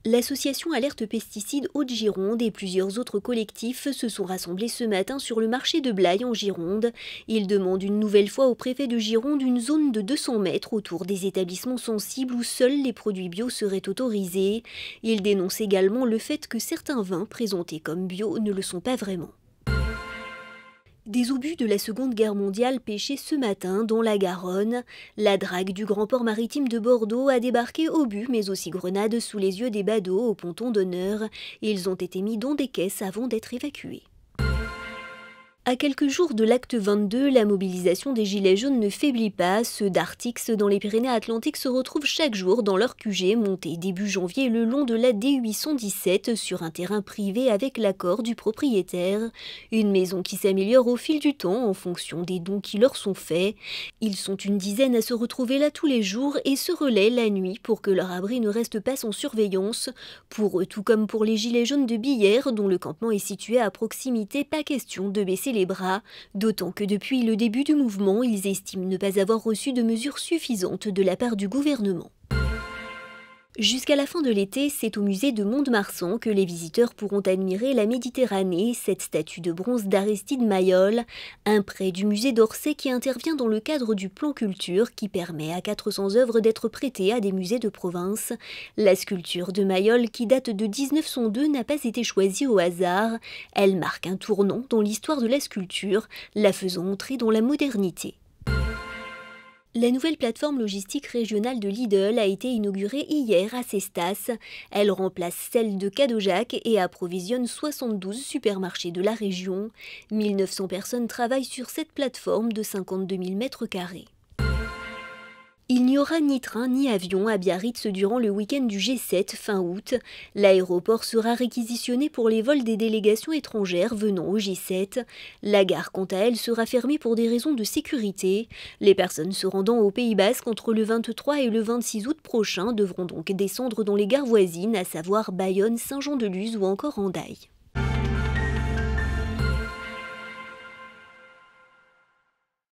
L'association Alerte Pesticides Haute-Gironde et plusieurs autres collectifs se sont rassemblés ce matin sur le marché de Blaye en Gironde. Ils demandent une nouvelle fois au préfet de Gironde une zone de 200 mètres autour des établissements sensibles où seuls les produits bio seraient autorisés. Ils dénoncent également le fait que certains vins présentés comme bio ne le sont pas vraiment. Des obus de la Seconde Guerre mondiale pêchés ce matin dans la Garonne. La drague du grand port maritime de Bordeaux a débarqué obus mais aussi grenades sous les yeux des badauds au ponton d'honneur. Ils ont été mis dans des caisses avant d'être évacués. À quelques jours de l'acte 22, la mobilisation des Gilets jaunes ne faiblit pas. Ceux d'Artix dans les Pyrénées-Atlantiques se retrouvent chaque jour dans leur QG monté début janvier le long de la D817 sur un terrain privé avec l'accord du propriétaire. Une maison qui s'améliore au fil du temps en fonction des dons qui leur sont faits. Ils sont une dizaine à se retrouver là tous les jours et se relaient la nuit pour que leur abri ne reste pas sans surveillance. Pour eux, tout comme pour les Gilets jaunes de Billère, dont le campement est situé à proximité, pas question de baisser les bras, d'autant que depuis le début du mouvement, ils estiment ne pas avoir reçu de mesures suffisantes de la part du gouvernement. Jusqu'à la fin de l'été, c'est au musée de Mont-de-Marsan que les visiteurs pourront admirer la Méditerranée, cette statue de bronze d'Aristide Maillol, un prêt du musée d'Orsay qui intervient dans le cadre du plan culture qui permet à 400 œuvres d'être prêtées à des musées de province. La sculpture de Maillol, qui date de 1902, n'a pas été choisie au hasard. Elle marque un tournant dans l'histoire de la sculpture, la faisant entrer dans la modernité. La nouvelle plateforme logistique régionale de Lidl a été inaugurée hier à Cestas. Elle remplace celle de Cadojac et approvisionne 72 supermarchés de la région. 1900 personnes travaillent sur cette plateforme de 52 000 m². Il n'y aura ni train ni avion à Biarritz durant le week-end du G7 fin août. L'aéroport sera réquisitionné pour les vols des délégations étrangères venant au G7. La gare, quant à elle, sera fermée pour des raisons de sécurité. Les personnes se rendant au Pays Basque entre le 23 et le 26 août prochain devront donc descendre dans les gares voisines, à savoir Bayonne, Saint-Jean-de-Luz ou encore Hendaye.